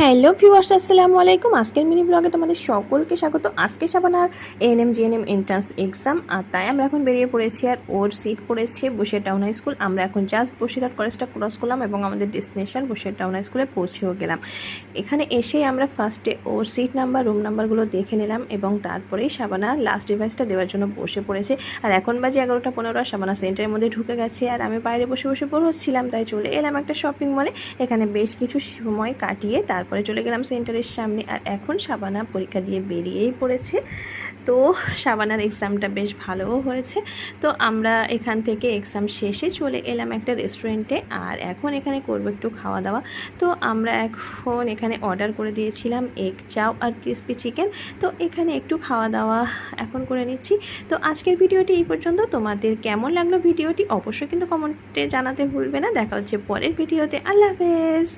Hello viewers, আসসালামু আলাইকুম। আজকের মিনি ব্লগে তোমাদের সকলকে স্বাগত। আজকে শাবানার এএনএম জিএনএম এন্ট্রান্স এক্সাম, আর তাই আমরা এখন বেরিয়ে পড়েছি। আর ওর সিট পড়েছে বসিরহাট টাউন হাই স্কুল। আমরা এখন জাস্ট বসিরহাট কলেজটা ক্রস করলাম এবং আমাদের ডেস্টিনেশন বসিরহাট টাউন হাই স্কুলে পৌঁছেও গেলাম। এখানে এসেই আমরা ফার্স্টে ওর সিট নাম্বার, রুম নাম্বারগুলো দেখে নিলাম এবং তারপরেই শাবানা লাস্ট ডিভাইসটা দেওয়ার জন্য বসে পড়েছে। আর এখন বাজে 11:15। শাবানা সেন্টারের মধ্যে ঢুকে গেছে আর আমি বাইরে বসে বসে বোর হচ্ছিলাম, তাই চলে এলাম একটা শপিং মলে। এখানে বেশ কিছু সময় কাটিয়ে তারপরে চলে গেলাম সেন্টারের সামনে। আর এখন শাবানা পরীক্ষা দিয়ে বেরিয়েই পড়েছে। তো শাবানার এক্সামটা বেশ ভালোও হয়েছে। তো আমরা এখান থেকে এক্সাম শেষে চলে এলাম একটা রেস্টুরেন্টে, আর এখন এখানে করবো একটু খাওয়া দাওয়া। তো আমরা এখন এখানে অর্ডার করে দিয়েছিলাম এগ চাও আর ক্রিসপি চিকেন। তো এখানে একটু খাওয়া দাওয়া এখন করে নিচ্ছি। তো আজকের ভিডিওটি এই পর্যন্ত। তোমাদের কেমন লাগলো ভিডিওটি অবশ্যই কিন্তু কমেন্টে জানাতে ভুলবে না। দেখা হচ্ছে পরের ভিডিওতে। আল্লাহ হাফেজ।